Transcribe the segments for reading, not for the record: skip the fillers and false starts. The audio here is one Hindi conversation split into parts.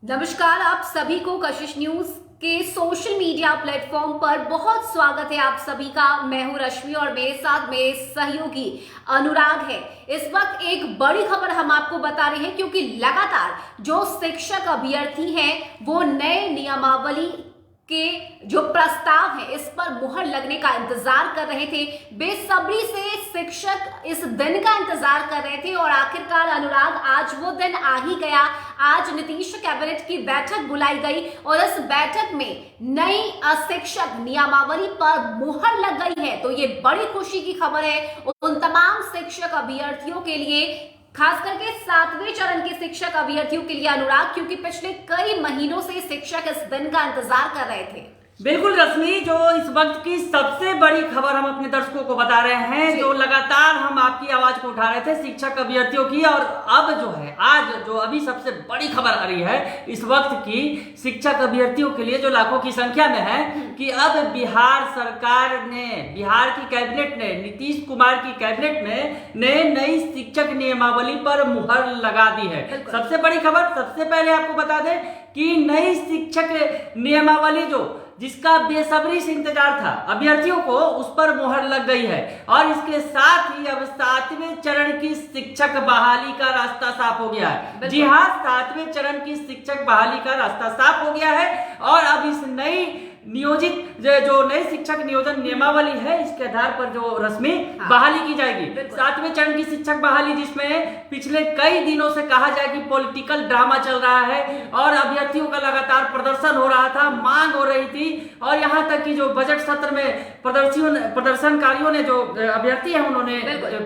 नमस्कार, आप सभी को कशिश न्यूज के सोशल मीडिया प्लेटफॉर्म पर बहुत स्वागत है। आप सभी का। मैं हूं रश्मि और मेरे साथ मेरे सहयोगी अनुराग है। इस वक्त एक बड़ी खबर हम आपको बता रहे हैं क्योंकि लगातार जो शिक्षक अभ्यर्थी हैं वो नए नियमावली के जो प्रस्ताव है इस पर मुहर लगने का इंतजार कर रहे थे। बेसब्री से शिक्षक इस दिन का इंतजार कर रहे थे और आखिरकार अनुराग आज वो दिन आ ही गया। आज नीतीश कैबिनेट की बैठक बुलाई गई और इस बैठक में नई शिक्षक नियमावली पर मुहर लग गई है। तो ये बड़ी खुशी की खबर है उन तमाम शिक्षक अभ्यर्थियों के लिए, खास करके 7वें चरण के शिक्षक अभ्यर्थियों के लिए अनुराग, क्योंकि पिछले कई महीनों से शिक्षक इस दिन का इंतजार कर रहे थे। बिल्कुल रश्मि, जो इस वक्त की सबसे बड़ी खबर हम अपने दर्शकों को बता रहे हैं, जो लगातार हम आपकी आवाज को उठा रहे थे शिक्षक अभ्यर्थियों की, और अब जो है आज जो अभी सबसे बड़ी खबर आ रही है इस वक्त की शिक्षक अभ्यर्थियों के लिए जो लाखों की संख्या में है कि अब बिहार सरकार ने, बिहार की कैबिनेट ने, नीतीश कुमार की कैबिनेट ने नई शिक्षक नियमावली पर मुहर लगा दी है। सबसे बड़ी खबर सबसे पहले आपको बता दें कि नई शिक्षक नियमावली जिसका बेसब्री से इंतजार था अभ्यर्थियों को, उस पर मुहर लग गई है और इसके साथ ही अब 7वें चरण की शिक्षक बहाली का रास्ता साफ हो गया है। जी हाँ, 7वें चरण की शिक्षक बहाली का रास्ता साफ हो गया है और अब इस नई नियोजित जो नई शिक्षक नियोजन नियमावली है इसके आधार पर जो रस्मी बहाली की जाएगी। 7वें चरण की शिक्षक बहाली, जिसमें पिछले कई दिनों से कहा जाए कि पॉलिटिकल ड्रामा चल रहा है और अभ्यर्थियों का लगातार प्रदर्शन हो रहा था, मांग हो रही थी और यहाँ तक कि जो बजट सत्र में प्रदर्शनकारियों ने, जो अभ्यर्थी है उन्होंने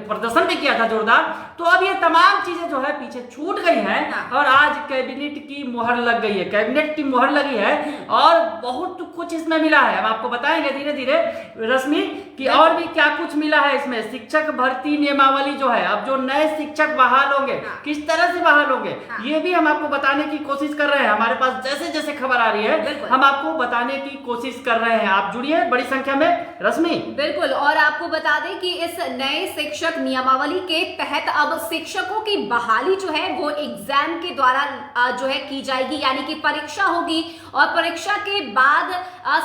प्रदर्शन भी किया था जोरदार। तो अब ये तमाम चीजें जो है पीछे छूट गई हैं और आज कैबिनेट की मुहर लग गई है, कैबिनेट की मुहर लगी है और बहुत कुछ इसमें मिला है। हम आपको बताएंगे धीरे धीरे रश्मि कि और भी क्या कुछ मिला है इसमें। शिक्षक भर्ती नियमावली जो है, अब जो नए शिक्षक बहाल होंगे किस तरह से बहाल होंगे ये भी हम आपको बताने की कोशिश कर रहे हैं। हमारे पास जैसे जैसे खबर आ रही है हम आपको बताने की कोशिश कर रहे हैं। आप जुड़िए बड़ी संख्या में रश्मि। बिल्कुल, और आपको बता दें कि इस नए शिक्षक नियमावली के तहत अब शिक्षकों की बहाली जो है वो एग्जाम के द्वारा जो है की जाएगी, यानी कि परीक्षा होगी और परीक्षा के बाद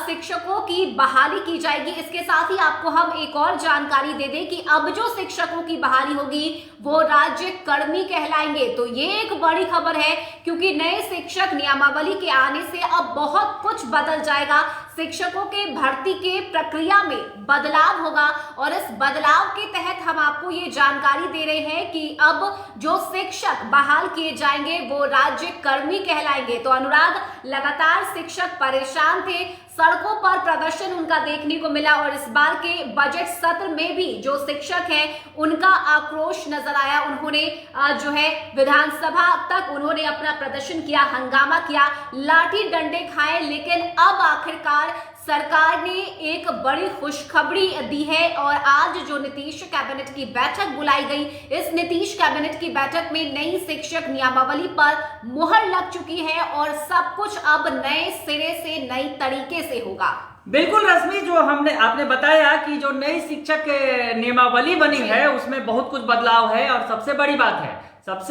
शिक्षकों की बहाली की जाएगी। इसके साथ ही आपको हम एक और जानकारी दे दें कि अब जो शिक्षकों की बहाली होगी वो राज्य कर्मी कहलाएंगे। तो ये एक बड़ी खबर है क्योंकि नए शिक्षक नियमावली के आने से अब बहुत कुछ बदल जाएगा। शिक्षकों के भर्ती के प्रक्रिया में बदलाव होगा और इस बदलाव के तहत हम आपको ये जानकारी दे रहे हैं कि अब जो शिक्षक बहाल किए जाएंगे वो राज्य कर्मी कहलाएंगे। तो अनुराग, लगातार शिक्षक परेशान थे, सड़कों पर प्रदर्शन उनका देखने को मिला और इस बार के बजट सत्र में भी जो शिक्षक हैं उनका आक्रोश नजर आया। उन्होंने जो है विधानसभा तक उन्होंने अपना प्रदर्शन किया, हंगामा किया, लाठी डंडे खाए, लेकिन अब आखिरकार सरकार ने एक बड़ी खुशखबरी दी है और आज जो नीतीश कैबिनेट की बैठक बुलाई गई, इस नीतीश कैबिनेट की बैठक में नई शिक्षक नियमावली पर मुहर लग चुकी है और सब कुछ अब नए सिरे से, नई तरीके से होगा। बिल्कुल रश्मि, जो आपने बताया कि जो नई शिक्षक नियमावली बनी है उसमें बहुत कुछ बदलाव है और सबसे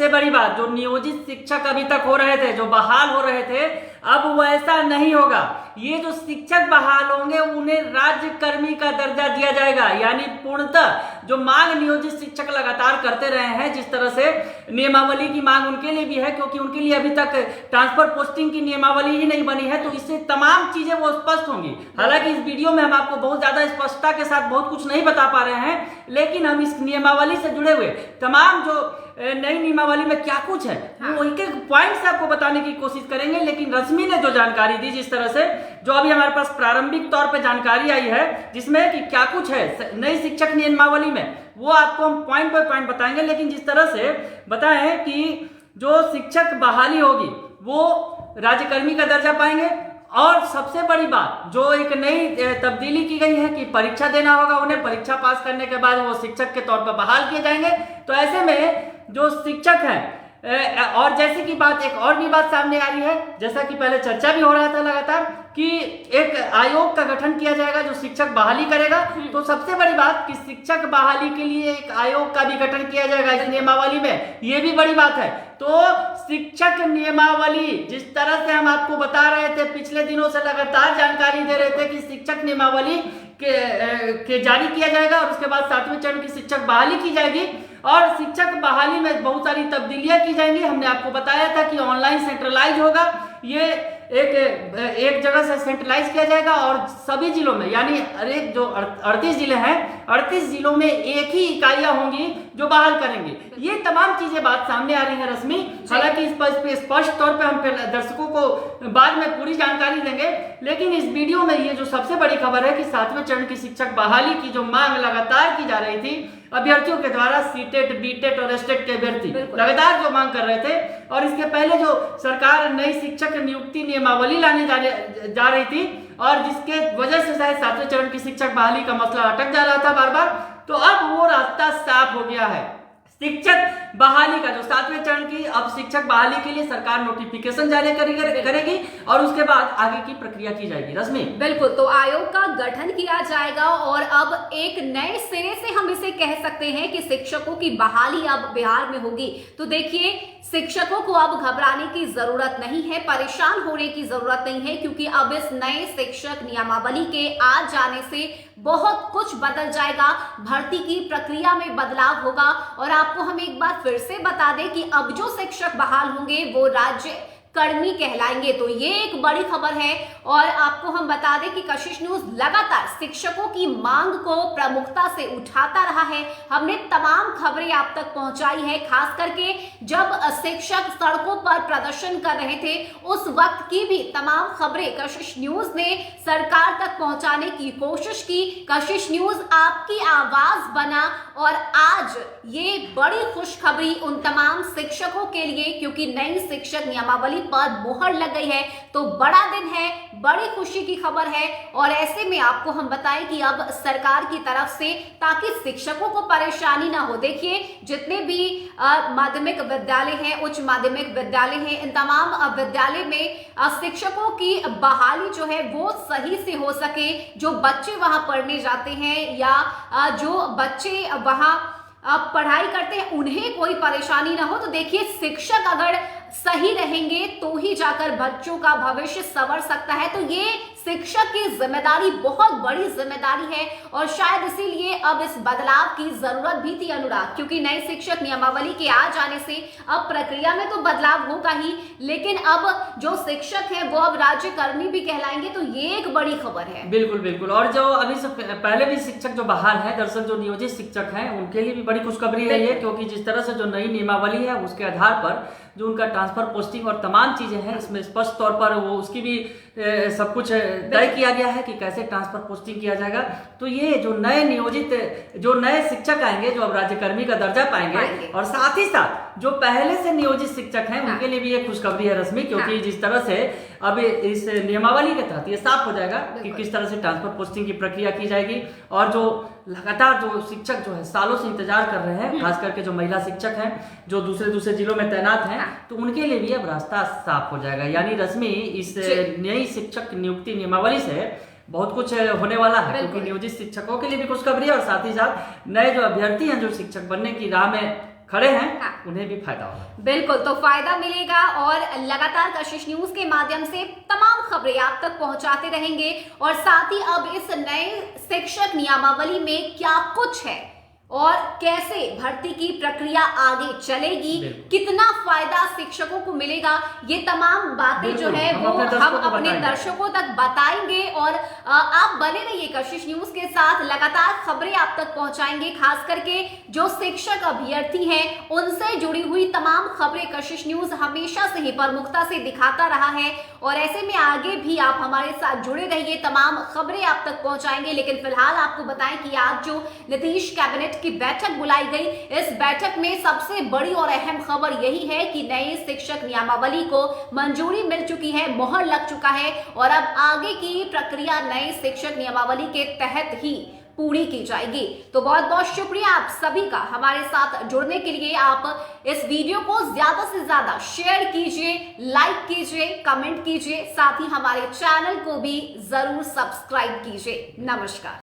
बड़ी बात जो नियोजित शिक्षक अभी तक हो रहे थे, जो बहाल हो रहे थे, अब वैसा नहीं होगा। ये जो शिक्षक बहाल होंगे उन्हें राज्य कर्मी का दर्जा दिया जाएगा, यानी पूर्णतः जो मांग नियोजित शिक्षक लगातार करते रहे हैं, जिस तरह से नियमावली की मांग उनके लिए भी है क्योंकि उनके लिए अभी तक ट्रांसफर पोस्टिंग की नियमावली ही नहीं बनी है, तो इससे तमाम चीजें वो स्पष्ट होंगी। हालांकि इस वीडियो में हम आपको बहुत ज्यादा स्पष्टता के साथ बहुत कुछ नहीं बता पा रहे हैं, लेकिन हम इस नियमावली से जुड़े हुए तमाम जो नई नियमावली में क्या कुछ है वो एक एक पॉइंट से आपको बताने की कोशिश करेंगे। लेकिन रश्मि ने जो जानकारी दी, जिस तरह से जो अभी हमारे पास प्रारंभिक तौर पे जानकारी आई है जिसमें कि क्या कुछ है नई शिक्षक नियमावली में, वो आपको हम पॉइंट बाय पॉइंट बताएंगे। लेकिन जिस तरह से बताएं कि जो शिक्षक बहाली होगी वो राज्यकर्मी का दर्जा पाएंगे और सबसे बड़ी बात जो एक नई तब्दीली की गई है कि परीक्षा देना होगा उन्हें, परीक्षा पास करने के बाद वो शिक्षक के तौर पर बहाल किए जाएंगे। तो ऐसे में जो शिक्षक हैं और जैसे कि बात एक और भी बात सामने आ रही है, जैसा कि पहले चर्चा भी हो रहा था लगातार कि एक आयोग का गठन किया जाएगा जो शिक्षक बहाली करेगा। तो सबसे बड़ी बात कि शिक्षक बहाली के लिए एक आयोग का भी गठन किया जाएगा इस नियमावली में, ये भी बड़ी बात है। तो शिक्षक नियमावली जिस तरह से हम आपको बता रहे थे, पिछले दिनों से लगातार जानकारी दे रहे थे कि शिक्षक नियमावली के जारी किया जाएगा और उसके बाद 7वें चरण की शिक्षक बहाली की जाएगी और शिक्षक बहाली में बहुत सारी तब्दीलियां की जाएंगी। हमने आपको बताया था कि ऑनलाइन सेंट्रलाइज होगा, ये एक जगह से सेंट्रलाइज किया जाएगा और सभी जिलों में, यानी जो 38 जिले हैं, 38 जिलों में एक ही इकाइयां होंगी जो बहाल करेंगी। ये तमाम चीजें बात सामने आ रही है रश्मि। हालांकि स्पष्ट तौर पे हम दर्शकों को बाद में पूरी जानकारी देंगे, लेकिन इस वीडियो में ये जो सबसे बड़ी खबर है कि 7वें चरण की शिक्षक बहाली की जो मांग लगातार की जा रही थी अभ्यर्थियों के द्वारा, सीटेट, बीटेट और एस्टेट के अभ्यर्थी लगातार जो मांग कर रहे थे, और इसके पहले जो सरकार नई शिक्षक नियुक्ति नियमावली लाने जा रही थी और जिसके वजह से शायद 7वें चरण की शिक्षक बहाली का मसला अटक जा रहा था बार बार, तो अब वो रास्ता साफ हो गया है। शिक्षक बहाली का जो 7वें चरण की, अब शिक्षक बहाली के लिए सरकार नोटिफिकेशन जारी करेगी और उसके बाद आगे की प्रक्रिया की जाएगी। रश्मि, बिल्कुल, तो आयोग का गठन किया जाएगा और अब एक नए सिरे से हम इसे कह सकते हैं कि शिक्षकों की बहाली अब बिहार में होगी। तो देखिए, शिक्षकों को अब घबराने की जरूरत नहीं है, परेशान होने की जरूरत नहीं है, क्योंकि अब इस नए शिक्षक नियमावली के आ जाने से बहुत कुछ बदल जाएगा, भर्ती की प्रक्रिया में बदलाव होगा। और आपको हम एक बार फिर से बता दें कि अब जो शिक्षक बहाल होंगे वो राज्य कर्मी कहलाएंगे। तो ये एक बड़ी खबर है और आपको हम बता दें कि कशिश न्यूज लगातार शिक्षकों की मांग को प्रमुखता से उठाता रहा है। हमने तमाम खबरें आप तक पहुंचाई है, खास करके जब शिक्षक सड़कों पर प्रदर्शन कर रहे थे उस वक्त की भी तमाम खबरें कशिश न्यूज ने सरकार तक पहुंचाने की कोशिश की। कशिश न्यूज आपकी आवाज बना और आज ये बड़ी खुशखबरी उन तमाम शिक्षकों के लिए, क्योंकि नई शिक्षक नियमावली पर मोहर लग गई है। तो बड़ा दिन है, बड़ी खुशी की खबर है और ऐसे में आपको हम बताएं कि अब सरकार की तरफ से, ताकि शिक्षकों को परेशानी ना हो, देखिए जितने भी माध्यमिक विद्यालय हैं, उच्च माध्यमिक विद्यालय हैं, इन तमाम विद्यालय में शिक्षकों की बहाली जो है वो सही से हो सके। जो बच्चे वहां पढ़ने जाते हैं या जो बच्चे वहां पढ़ाई करते हैं उन्हें कोई परेशानी ना हो। तो देखिए, शिक्षक अगर सही रहेंगे तो ही जाकर बच्चों का भविष्य संवर सकता है। तो ये शिक्षक की जिम्मेदारी बहुत बड़ी जिम्मेदारी है और शायद इसीलिए अब इस बदलाव की जरूरत भी थी अनुराग, क्योंकि नई शिक्षक नियमावली के आ जाने से अब प्रक्रिया में तो बदलाव होगा ही, लेकिन अब जो शिक्षक है वो अब राज्य कर्मी भी कहलाएंगे। तो ये एक बड़ी खबर है। बिल्कुल बिल्कुल। और जो अभी से पहले भी शिक्षक जो बहाल है, दरअसल जो नियोजित शिक्षक हैं उनके लिए भी बड़ी खुशखबरी है ये, क्योंकि जिस तरह से जो नई नियमावली है उसके आधार पर जो उनका ट्रांसफर पोस्टिंग और तमाम चीजें हैं इसमें स्पष्ट तौर पर वो उसकी भी सब कुछ तय किया गया है कि कैसे ट्रांसफर पोस्टिंग किया जाएगा। तो ये जो नए शिक्षक आएंगे जो अब राज्यकर्मी का दर्जा पाएंगे और साथ ही साथ जो पहले से नियोजित शिक्षक हैं उनके लिए भी ये खुशखबरी है रश्मि, क्योंकि जिस तरह से अब इस नियमावली के तहत ये साफ हो जाएगा कि किस तरह से ट्रांसफर पोस्टिंग की प्रक्रिया की जाएगी। और जो लगातार जो शिक्षक जो है सालों से इंतजार कर रहे हैं, खास करके जो महिला शिक्षक हैं जो दूसरे जिलों में तैनात हैं, तो उनके लिए भी अब रास्ता साफ हो जाएगा। यानी रश्मि, इस नई शिक्षक नियुक्ति नियमावली से बहुत कुछ होने वाला है, क्योंकि नियोजित शिक्षकों के लिए भी खुशखबरी है और साथ ही साथ नए जो अभ्यर्थी हैं जो शिक्षक बनने की राह में खड़े हैं उन्हें भी फायदा होगा। बिल्कुल, तो फायदा मिलेगा और लगातार कशिश न्यूज के माध्यम से तमाम खबरें आप तक पहुंचाते रहेंगे। और साथ ही अब इस नए शिक्षक नियमावली में क्या कुछ है और कैसे भर्ती की प्रक्रिया आगे चलेगी, कितना फायदा शिक्षकों को मिलेगा, ये तमाम बातें जो है वो हम अपने दर्शकों तक बताएंगे। और आप बने रहिए कशिश न्यूज के साथ, लगातार खबरें आप तक पहुंचाएंगे, खास करके जो शिक्षक अभ्यर्थी हैं उनसे जुड़ी हुई तमाम खबरें कशिश न्यूज हमेशा से ही प्रमुखता से दिखाता रहा है और ऐसे में आगे भी आप हमारे साथ जुड़े रहिए, तमाम खबरें आप तक पहुंचाएंगे। लेकिन फिलहाल आपको बताएं कि आज जो नीतीश कैबिनेट की बैठक बुलाई गई, इस बैठक में सबसे बड़ी और अहम खबर यही है कि नई शिक्षक नियमावली को मंजूरी मिल चुकी है, मोहर लग चुका है और अब आगे की प्रक्रिया नई शिक्षक नियमावली के तहत ही पूरी की जाएगी। तो बहुत बहुत शुक्रिया आप सभी का हमारे साथ जुड़ने के लिए। आप इस वीडियो को ज्यादा से ज्यादा शेयर कीजिए, लाइक कीजिए, कमेंट कीजिए, साथ ही हमारे चैनल को भी जरूर सब्सक्राइब कीजिए। नमस्कार।